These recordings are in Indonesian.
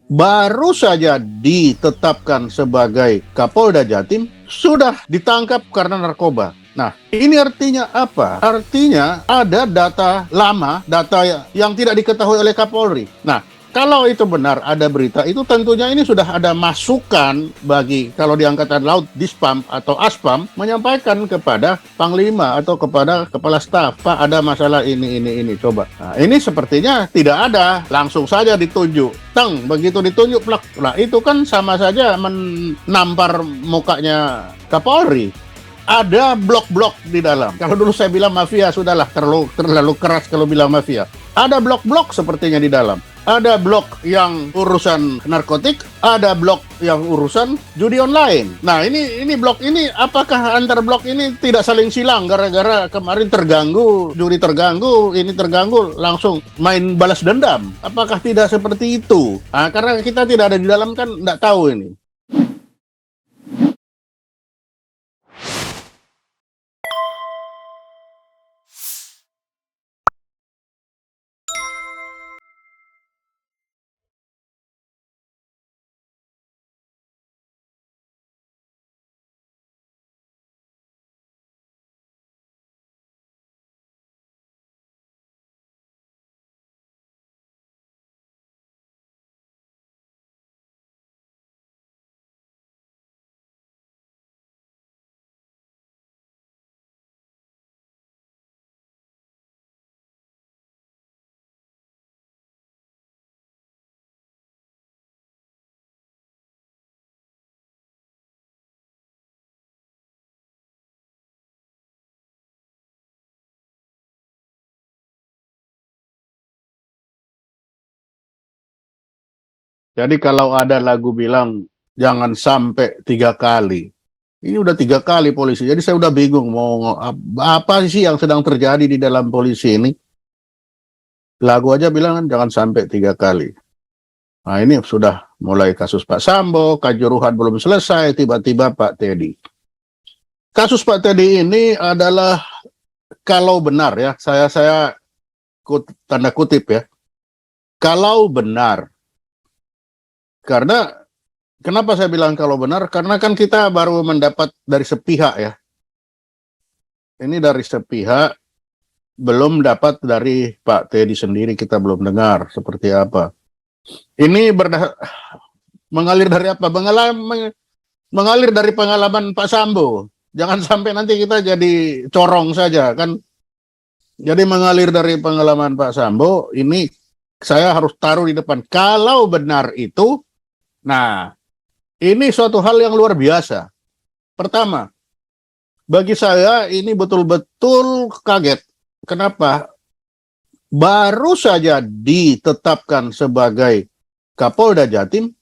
baru saja ditetapkan sebagai Kapolda Jatim, sudah ditangkap karena narkoba. Nah, ini artinya apa? Artinya ada data lama, data yang tidak diketahui oleh Kapolri. Nah, kalau itu benar ada berita, itu tentunya ini sudah ada masukan bagi, kalau di Angkatan Laut, Dispam atau Aspam, menyampaikan kepada Panglima atau kepada Kepala Staf, Pak, ada masalah ini, coba. Nah, ini sepertinya tidak ada, langsung saja ditunjuk. Teng, begitu ditunjuk, plak. Nah, itu kan sama saja menampar mukanya Kapolri. Ada blok-blok di dalam. Kalau dulu saya bilang mafia, sudahlah terlalu keras kalau bilang mafia. Ada blok-blok sepertinya di dalam. Ada blok yang urusan narkotik, ada blok yang urusan judi online. Nah, ini blok ini, apakah antar blok ini tidak saling silang gara-gara kemarin terganggu, judi terganggu, ini terganggu, langsung main balas dendam? Apakah tidak seperti itu? Nah, karena kita tidak ada di dalam kan tidak tahu ini. Jadi kalau ada lagu bilang jangan sampai 3 kali, ini udah 3 kali polisi. Jadi saya udah bingung mau apa sih yang sedang terjadi di dalam polisi ini. Lagu aja bilang kan jangan sampai 3 kali. Nah, ini sudah mulai kasus Pak Sambo, Kanjuruhan belum selesai, tiba-tiba Pak Teddy. Kasus Pak Teddy ini adalah, kalau benar ya, saya tanda kutip ya, kalau benar. Karena kenapa saya bilang kalau benar? Karena kan kita baru mendapat dari sepihak ya. Ini dari sepihak, belum dapat dari Pak Teddy sendiri, kita belum dengar seperti apa. Ini mengalir dari apa? Mengalir dari pengalaman Pak Sambo. Jangan sampai nanti kita jadi corong saja kan. Jadi mengalir dari pengalaman Pak Sambo, ini saya harus taruh di depan. Kalau benar itu, nah ini suatu hal yang luar biasa. Pertama, bagi saya ini betul-betul kaget. Kenapa? Baru saja ditetapkan sebagai Kapolda Jatim,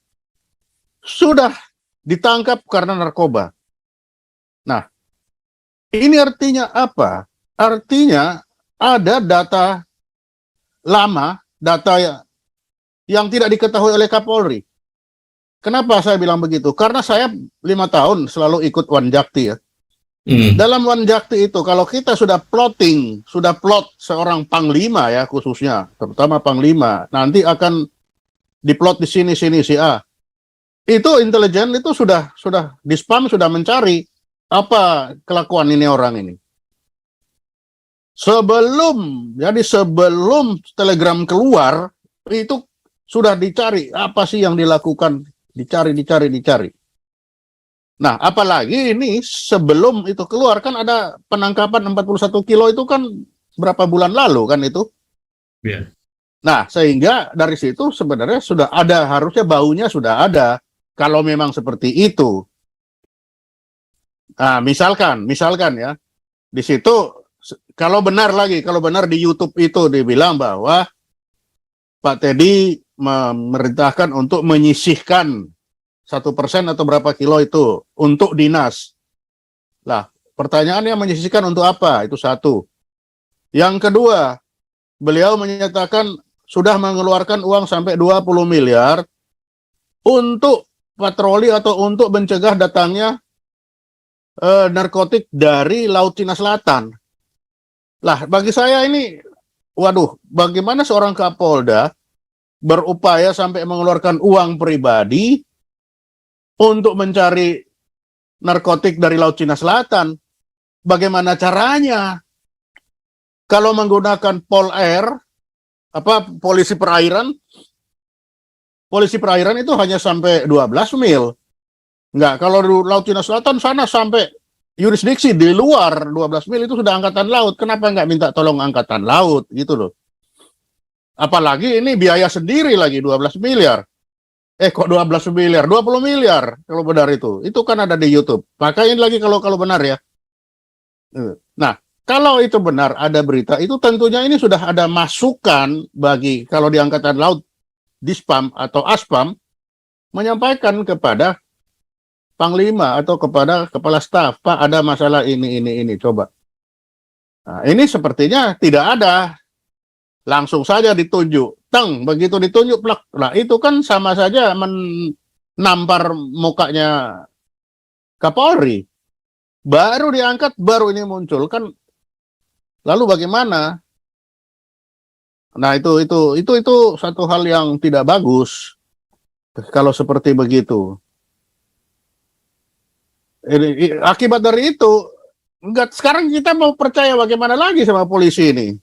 sudah ditangkap karena narkoba. Nah, ini artinya apa? Artinya ada data lama, data yang tidak diketahui oleh Kapolri. Kenapa saya bilang begitu? Karena saya 5 tahun selalu ikut Wanjakti ya. Dalam Wanjakti itu, kalau kita sudah plot seorang panglima ya, khususnya, terutama panglima, nanti akan diplot di sini si A. Itu intelijen itu sudah Dispam sudah mencari apa kelakuan ini orang ini. Sebelum telegram keluar, itu sudah dicari apa sih yang dilakukan, dicari. Nah, apalagi ini sebelum itu keluar kan ada penangkapan 41 kilo itu kan berapa bulan lalu kan itu. Yeah. Nah, sehingga dari situ sebenarnya sudah ada, harusnya baunya sudah ada kalau memang seperti itu. Nah, misalkan ya, di situ kalau benar di YouTube itu dibilang bahwa Pak Teddy memerintahkan untuk menyisihkan 1% atau berapa kilo itu untuk dinas. Lah, pertanyaannya menyisihkan untuk apa? Itu satu. Yang kedua, beliau menyatakan sudah mengeluarkan uang sampai 20 miliar untuk patroli atau untuk mencegah datangnya narkotik dari Laut Cina Selatan. Lah, bagi saya ini, waduh, bagaimana seorang Kapolda berupaya sampai mengeluarkan uang pribadi untuk mencari narkotik dari Laut Cina Selatan. Bagaimana caranya? Kalau menggunakan Pol Air, polisi perairan itu hanya sampai 12 mil. Enggak, kalau di Laut Cina Selatan sana sampai yurisdiksi di luar 12 mil itu sudah angkatan laut. Kenapa enggak minta tolong angkatan laut gitu loh. Apalagi ini biaya sendiri lagi 12 miliar. Kok 12 miliar? 20 miliar kalau benar itu. Itu kan ada di YouTube. Maka ini lagi kalau benar ya. Nah, kalau itu benar ada berita, itu tentunya ini sudah ada masukan bagi kalau di angkatan laut Dispam atau Aspam menyampaikan kepada Panglima atau kepada kepala staf, Pak, ada masalah ini coba. Nah, ini sepertinya tidak ada. Langsung saja ditunjuk. Begitu ditunjuk plak. Nah, itu kan sama saja menampar mukanya Kapolri. Baru diangkat, baru ini muncul kan. Lalu bagaimana? Nah, itu satu hal yang tidak bagus kalau seperti begitu. Akibat dari itu, sekarang kita mau percaya bagaimana lagi sama polisi ini?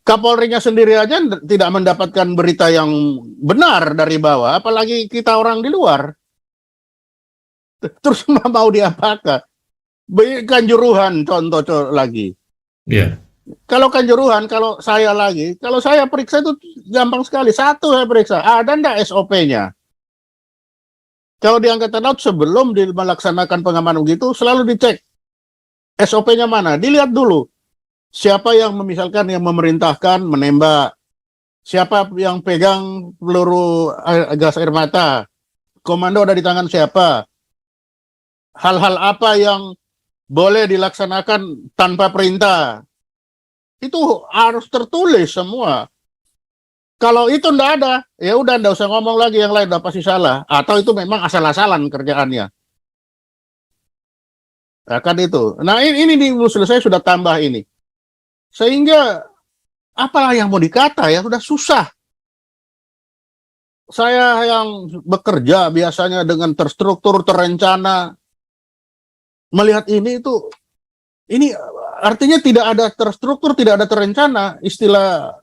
Kapolrinya sendiri aja tidak mendapatkan berita yang benar dari bawah, apalagi kita orang di luar. Terus mau diapakan? Kanjuruhan contoh lagi. Yeah. Kalau Kanjuruhan, kalau saya periksa itu gampang sekali. Satu saya periksa, ada enggak SOP-nya? Kalau di Angkatan Laut sebelum melaksanakan pengamanan begitu, selalu dicek SOP-nya mana. Dilihat dulu siapa yang misalkan yang memerintahkan menembak, siapa yang pegang peluru gas air mata, komando ada di tangan siapa, hal-hal apa yang boleh dilaksanakan tanpa perintah. Itu harus tertulis semua. Kalau itu enggak ada, ya udah enggak usah ngomong lagi, yang lain udah pasti salah. Atau itu memang asal-asalan kerjaannya. Nah, kan itu. Nah, ini di selesai sudah tambah ini. Sehingga apalah yang mau dikata ya, sudah susah. Saya yang bekerja biasanya dengan terstruktur, terencana, melihat ini artinya tidak ada terstruktur, tidak ada terencana. Istilah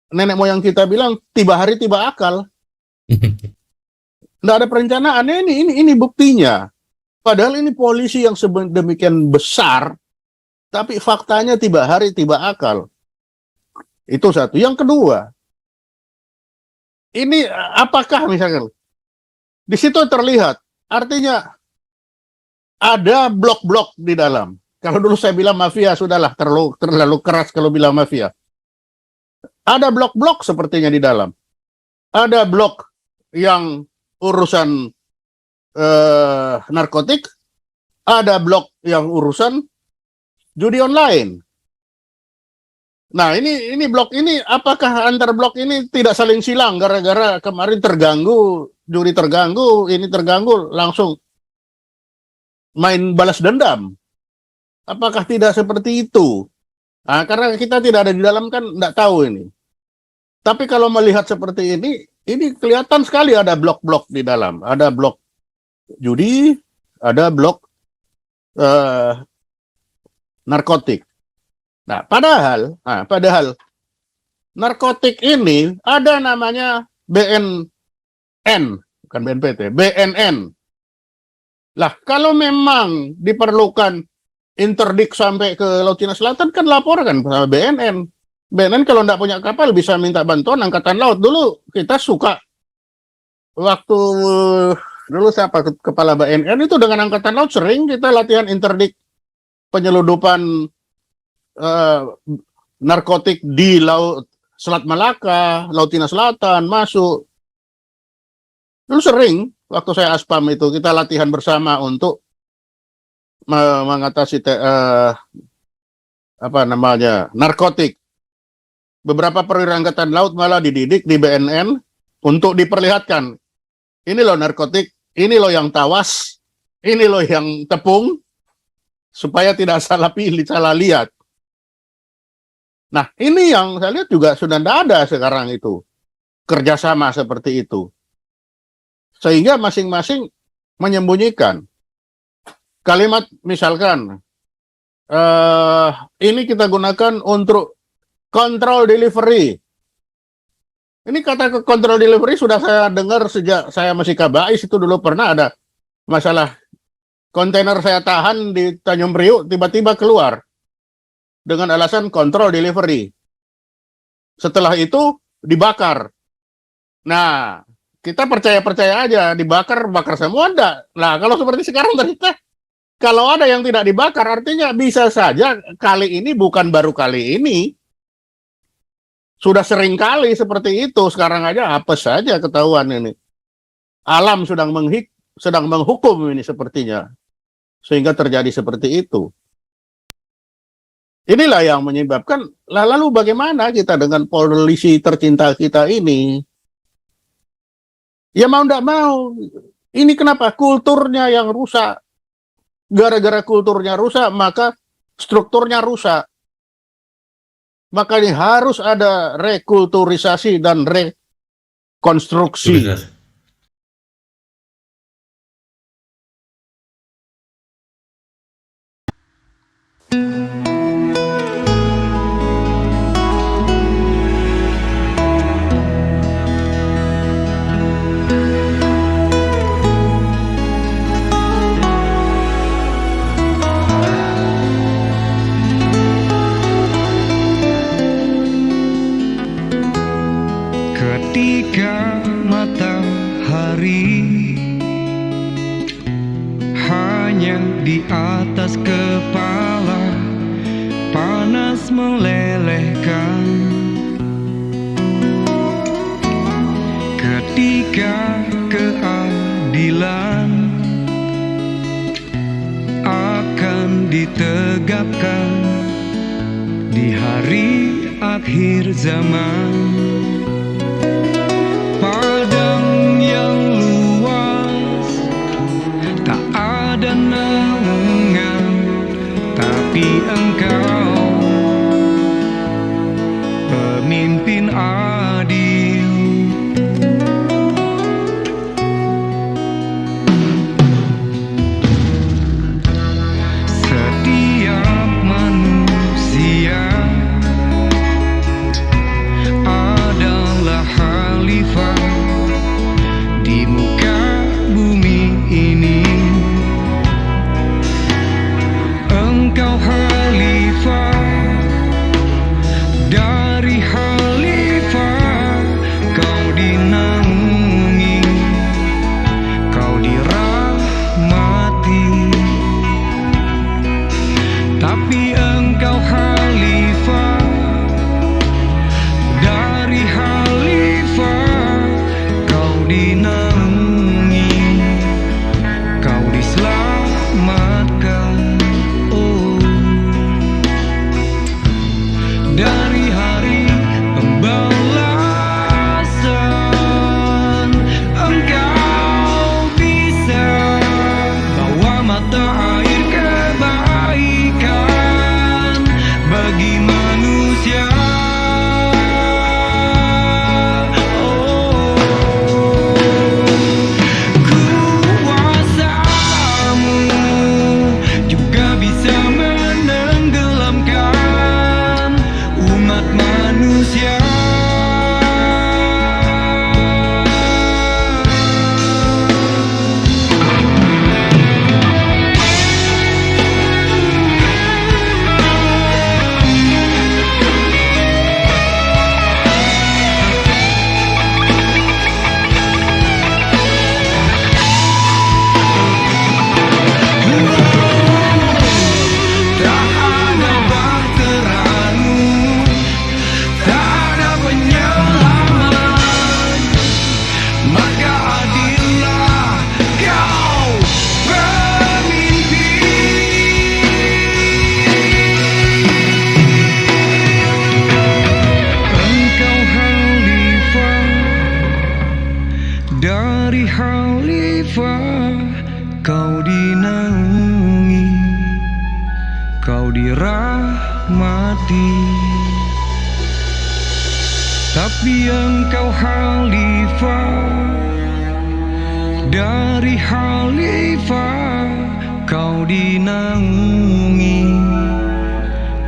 nenek moyang kita bilang tiba hari tiba akal. Nggak ada perencanaan. Ini buktinya. Padahal ini polisi yang sedemikian besar, tapi faktanya tiba hari tiba akal. Itu satu. Yang kedua, ini apakah misalkan di situ terlihat, artinya ada blok-blok di dalam. Kalau dulu saya bilang mafia, sudahlah terlalu keras kalau bilang mafia. Ada blok-blok sepertinya di dalam. Ada blok yang urusan narkotik, ada blok yang urusan judi online. Nah, ini blok ini, apakah antar blok ini tidak saling silang gara-gara kemarin terganggu, juri terganggu, ini terganggu, langsung main balas dendam? Apakah tidak seperti itu? Nah, karena kita tidak ada di dalam kan nggak tahu ini. Tapi kalau melihat seperti ini kelihatan sekali ada blok-blok di dalam. Ada blok judi, ada blok narkotik. Nah, padahal narkotik ini ada namanya BNN, bukan BNPT, BNN. Lah, kalau memang diperlukan interdik sampai ke Laut Cina Selatan, kan laporkan sama BNN. BNN kalau nggak punya kapal bisa minta bantuan Angkatan Laut. Dulu kita suka, waktu dulu siapa kepala BNN itu dengan Angkatan Laut sering kita latihan interdik penyeludupan narkotik di Laut Selat Malaka, Laut Cina Selatan, masuk. Dulu sering, waktu saya Aspam itu, kita latihan bersama untuk mengatasi narkotik. Beberapa perwira Angkatan Laut malah dididik di BNN untuk diperlihatkan. Ini loh narkotik, ini loh yang tawas, ini loh yang tepung, supaya tidak salah pilih, salah lihat. Nah, ini yang saya lihat juga sudah tidak ada sekarang itu. kerjasama seperti itu. Sehingga masing-masing menyembunyikan. Kalimat misalkan, ini kita gunakan untuk control delivery. Ini kata control delivery sudah saya dengar sejak saya masih kabais, itu dulu pernah ada masalah kontainer saya tahan di Tanjung Priuk, tiba-tiba keluar dengan alasan control delivery. Setelah itu dibakar. Nah, kita percaya-percaya aja, bakar semua enggak. Nah, kalau seperti sekarang ternyata kalau ada yang tidak dibakar, artinya bisa saja kali ini bukan baru kali ini. Sudah sering kali seperti itu, sekarang aja apa saja ketahuan ini. Alam sedang menghukum ini sepertinya. Sehingga terjadi seperti itu. Inilah yang menyebabkan, lalu bagaimana kita dengan polisi tercinta kita ini? Ya mau tidak mau, ini kenapa? Kulturnya yang rusak. Gara-gara kulturnya rusak, maka strukturnya rusak. Makanya harus ada rekulturisasi dan rekonstruksi. Benar. Ketika matahari hanya di atas kepala, panas melelehkan. Ketika keadilan akan ditegakkan di hari akhir zaman. Padang yang luas, tak ada naungan, tapi engkau pemimpin adil. Setiap manusia adalah khalifah di muka bumi ini. Engkau khalifah, dari khalifah kau dinaungi, kau dirahmati. Tapi engkau khalifah, dari khalifah kau dinaungi, kau diselamatkan. Oh, dari hari pembalasan engkau bisa bawa mata air kebaikan bagi manusia. Kuasamu juga bisa menenggelamkan umat manusia. Tak ada bahteramu, tak ada penyelamat, maka adillah kau pemimpin. Engkau khalifah, dari khalifah kau dinaungi, kau dirahmati. Tapi engkau khalifah, dari khalifah kau dinaungi,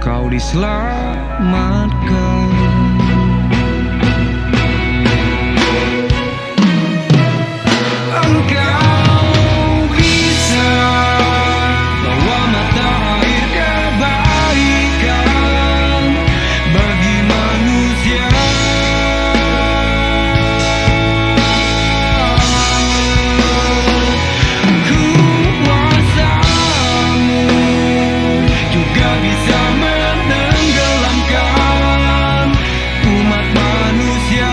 kau diselamatkan. Engkau bisa bawa mata air kebaikan bagi manusia. Kuasamu juga bisa menenggelamkan umat manusia.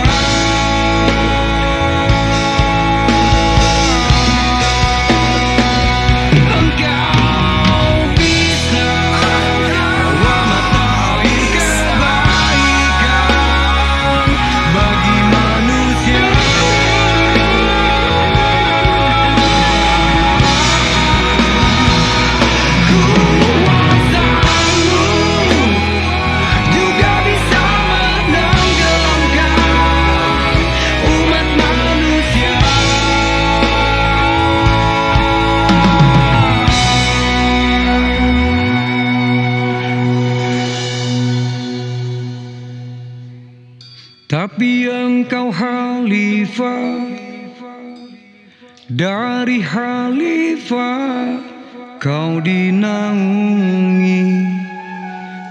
Engkau bisa bawa mata air kebaikan bagi manusia. Kuasamu juga bisa menenggelamkan umat manusia. Tapi engkau khalifah, dari khalifah kau dinaungi,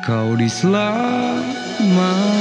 kau diselamatkan.